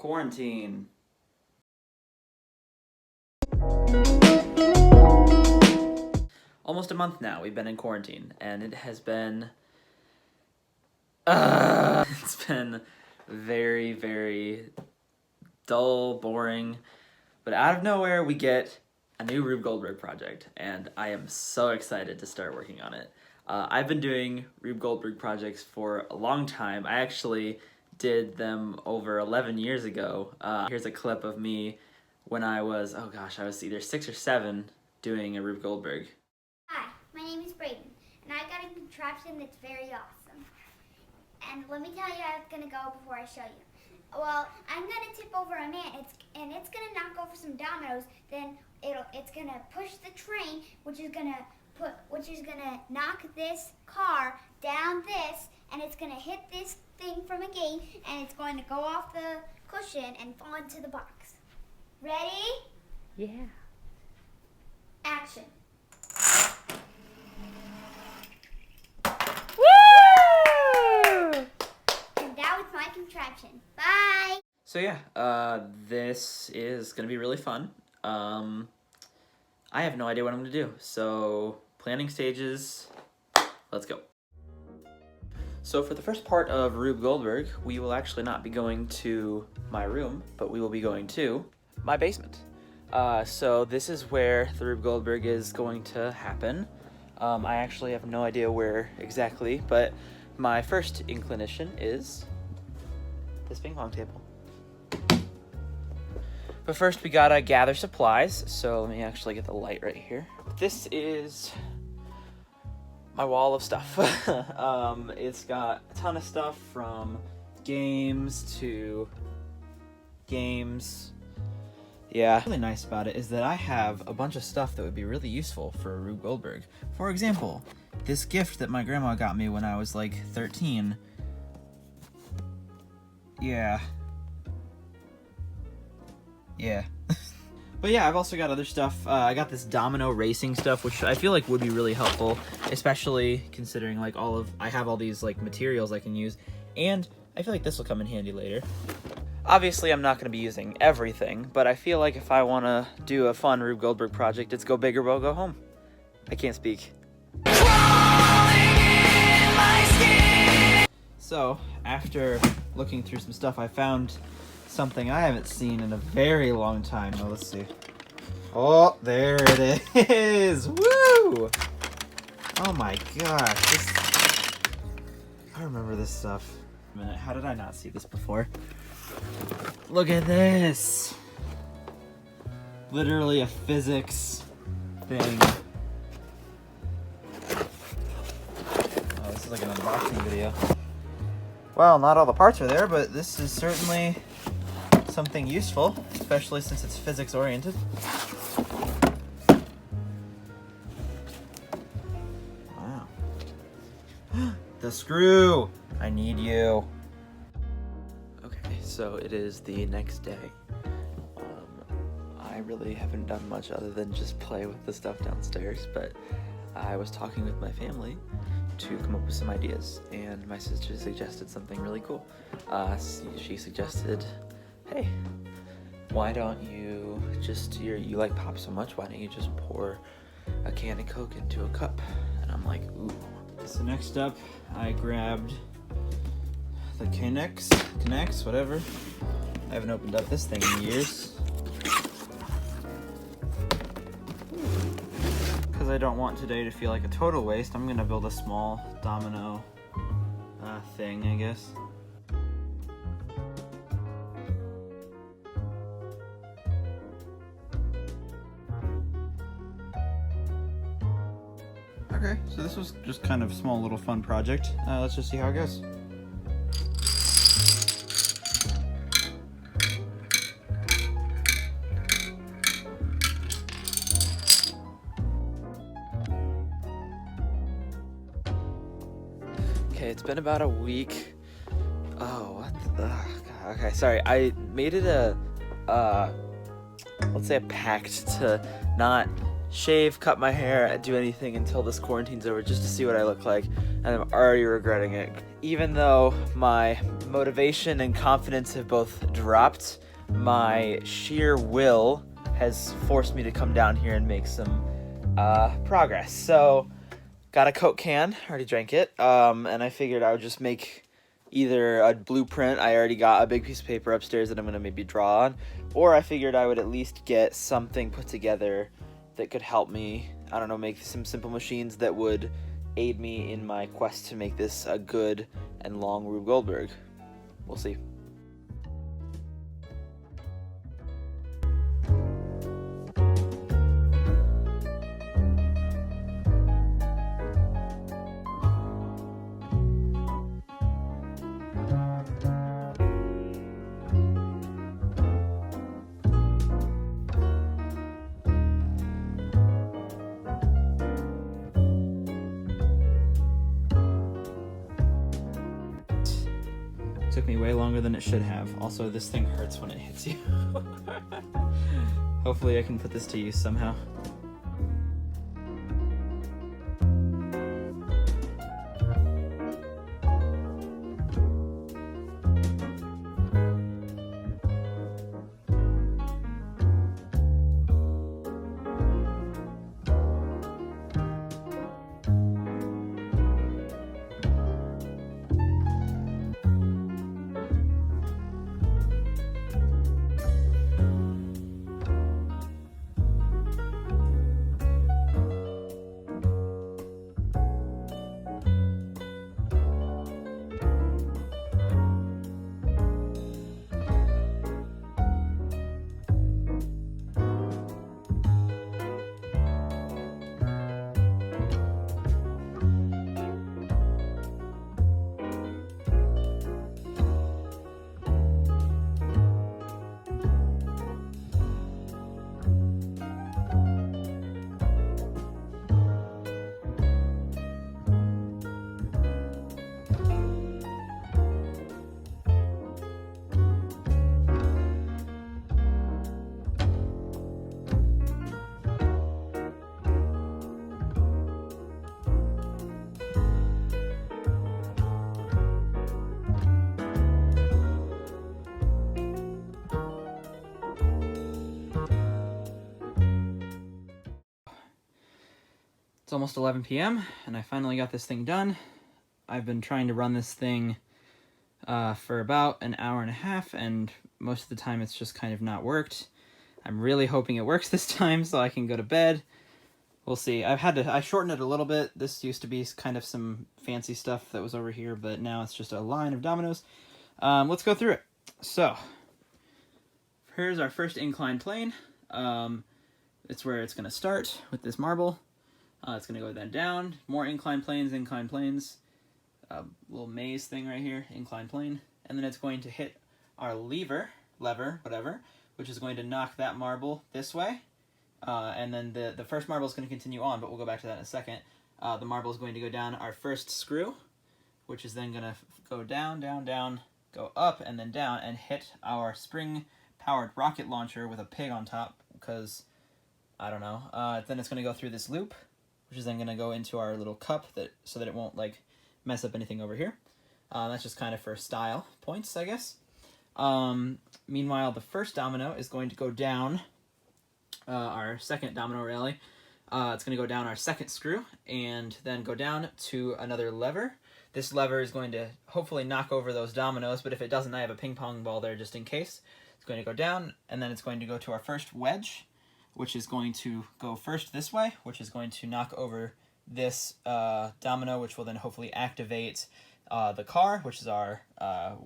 Quarantine. Almost a month now we've been in quarantine, and it has been it's been very, very dull, boring, but out of nowhere we get a new Rube Goldberg project, and I am so excited to start working on it. I've been doing Rube Goldberg projects for a long time. I actually did them over 11 years ago. Here's a clip of me when I was, I was either 6 or 7 doing a Rube Goldberg. Hi, my name is Braden, and I got a contraption that's very awesome. And let me tell you how it's gonna go before I show you. Well, I'm gonna tip over a man, it's gonna knock over some dominoes. Then it's gonna push the train, which is gonna knock this car down this, and it's gonna hit this thing from a gate, and it's going to go off the cushion and fall into the box. Ready? Yeah. Action. Woo! And that was my contraption. Bye! So yeah, this is gonna be really fun. I have no idea what I'm gonna do, so planning stages, let's go. So for the first part of Rube Goldberg, we will actually not be going to my room, but we will be going to my basement. So this is where the Rube Goldberg is going to happen. I actually have no idea where exactly, but my first inclination is this ping pong table. But first we gotta gather supplies, so let me actually get the light right here. This is my wall of stuff. It's got a ton of stuff from games to games. Yeah. What's really nice about it is that I have a bunch of stuff that would be really useful for Rube Goldberg. For example, this gift that my grandma got me when I was like 13. Yeah. But yeah, I've also got other stuff. I got this domino racing stuff, which I feel like would be really helpful, especially considering like I have all these like materials I can use, and I feel like this will come in handy later. Obviously, I'm not going to be using everything, but I feel like if I want to do a fun Rube Goldberg project, it's go big or go home. I can't speak. So, after looking through some stuff, I found something I haven't seen in a very long time. Now, let's see. Oh, there it is! Woo! Oh my gosh. I remember this stuff. A minute, how did I not see this before? Look at this! Literally a physics thing. Oh, this is like an unboxing video. Well, not all the parts are there, but this is certainly something useful, especially since it's physics oriented. Wow. The screw! I need you. Okay, so it is the next day. I really haven't done much other than just play with the stuff downstairs, but I was talking with my family to come up with some ideas, and my sister suggested something really cool. She suggested, hey, why don't you just, you like pop so much, why don't you just pour a can of Coke into a cup? And I'm like, ooh. So next up, I grabbed the Connects, whatever. I haven't opened up this thing in years. Because I don't want today to feel like a total waste, I'm gonna build a small domino thing, I guess. Okay, so this was just kind of a small little fun project. Let's just see how it goes. Okay, it's been about a week. Oh, what the, God. Okay, sorry. I made it let's say a pact to not shave, cut my hair, do anything until this quarantine's over just to see what I look like, and I'm already regretting it. Even though my motivation and confidence have both dropped, my sheer will has forced me to come down here and make some progress. So, got a Coke can, already drank it, and I figured I would just make either a blueprint. I already got a big piece of paper upstairs that I'm going to maybe draw on, or I figured I would at least get something put together that could help me, I don't know, make some simple machines that would aid me in my quest to make this a good and long Rube Goldberg. We'll see. Took me way longer than it should have. Also, this thing hurts when it hits you. Hopefully I can put this to use somehow. It's almost 11 p.m. and I finally got this thing done. I've been trying to run this thing for about an hour and a half, and most of the time it's just kind of not worked. I'm really hoping it works this time so I can go to bed. We'll see. I shortened it a little bit. This used to be kind of some fancy stuff that was over here, but now it's just a line of dominoes. Let's go through it. So, here's our first inclined plane. It's where it's going to start with this marble. It's going to go then down, more inclined planes, little maze thing right here, inclined plane, and then it's going to hit our lever, whatever, which is going to knock that marble this way, and then the first marble is going to continue on, but we'll go back to that in a second. The marble is going to go down our first screw, which is then going to go down, down, down, go up, and then down, and hit our spring-powered rocket launcher with a pig on top, because, I don't know. Then it's going to go through this loop, which is then going to go into our little cup so that it won't like mess up anything over here. That's just kind of for style points, I guess. Meanwhile, the first domino is going to go down our second domino rally. It's going to go down our second screw and then go down to another lever. This lever is going to hopefully knock over those dominoes, but if it doesn't, I have a ping pong ball there just in case. It's going to go down, and then it's going to go to our first wedge, which is going to go first this way, which is going to knock over this domino, which will then hopefully activate the car, which is our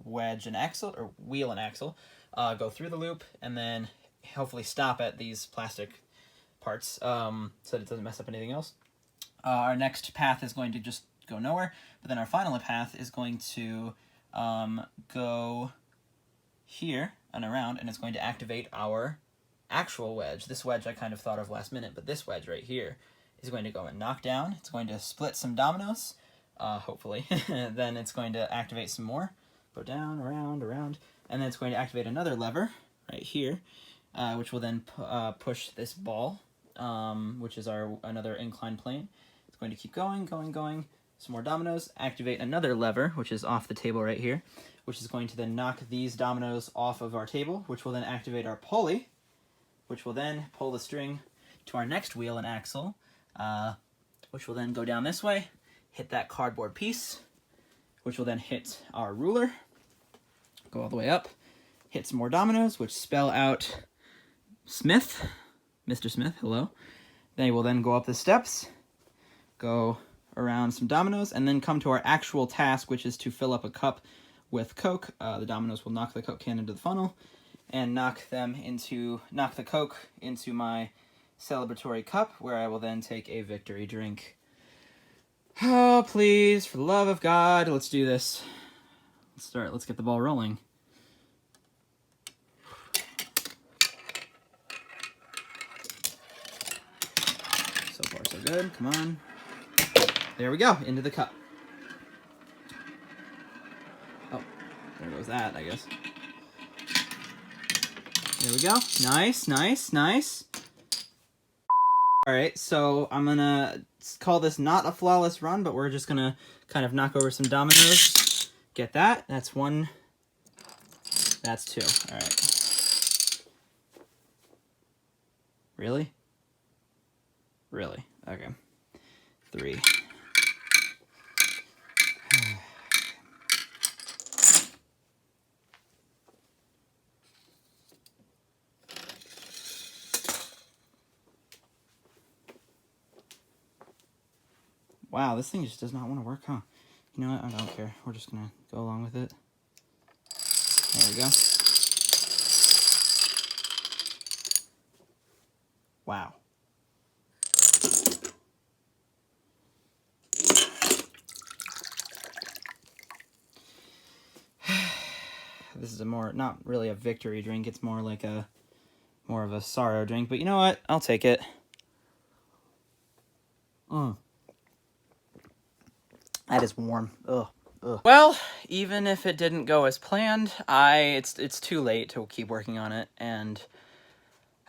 wedge and axle, or wheel and axle, go through the loop, and then hopefully stop at these plastic parts so that it doesn't mess up anything else. Our next path is going to just go nowhere, but then our final path is going to go here and around, and it's going to activate our actual wedge. This wedge I kind of thought of last minute, but this wedge right here is going to go and knock down. It's going to split some dominoes, hopefully. Then it's going to activate some more, go down, around, around, and then it's going to activate another lever right here, which will then push this ball which is our another inclined plane. It's going to keep going. Some more dominoes. Activate another lever, which is off the table right here, which is going to then knock these dominoes off of our table, which will then activate our pulley, which will then pull the string to our next wheel and axle, which will then go down this way, hit that cardboard piece, which will then hit our ruler, go all the way up, hit some more dominoes, which spell out Smith, Mr. Smith, hello. They will then go up the steps, go around some dominoes, and then come to our actual task, which is to fill up a cup with Coke. The dominoes will knock the Coke can into the funnel and knock the Coke into my celebratory cup, where I will then take a victory drink. Oh, please, for the love of God, let's do this. Let's get the ball rolling. So far, so good. Come on. There we go, into the cup. Oh, there goes that, I guess. There we go. Nice. All right, so I'm gonna call this not a flawless run, but we're just gonna kind of knock over some dominoes. Get that? That's one. That's two. All right. Really? Okay. Three. Wow, this thing just does not want to work, huh? You know what? I don't care. We're just gonna go along with it. There we go. Wow. This is not really a victory drink. It's more like more of a sorrow drink. But you know what? I'll take it. That is warm. Ugh. Well, even if it didn't go as planned, it's too late to keep working on it, and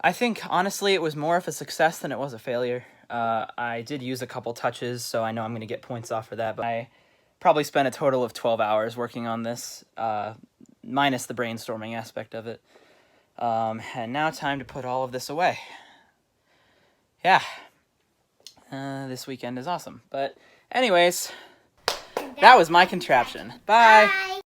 I think honestly it was more of a success than it was a failure. I did use a couple touches, so I know I'm going to get points off for that, but I probably spent a total of 12 hours working on this, minus the brainstorming aspect of it. And now time to put all of this away. Yeah. This weekend is awesome. But anyways, that was my contraption. Bye. Bye.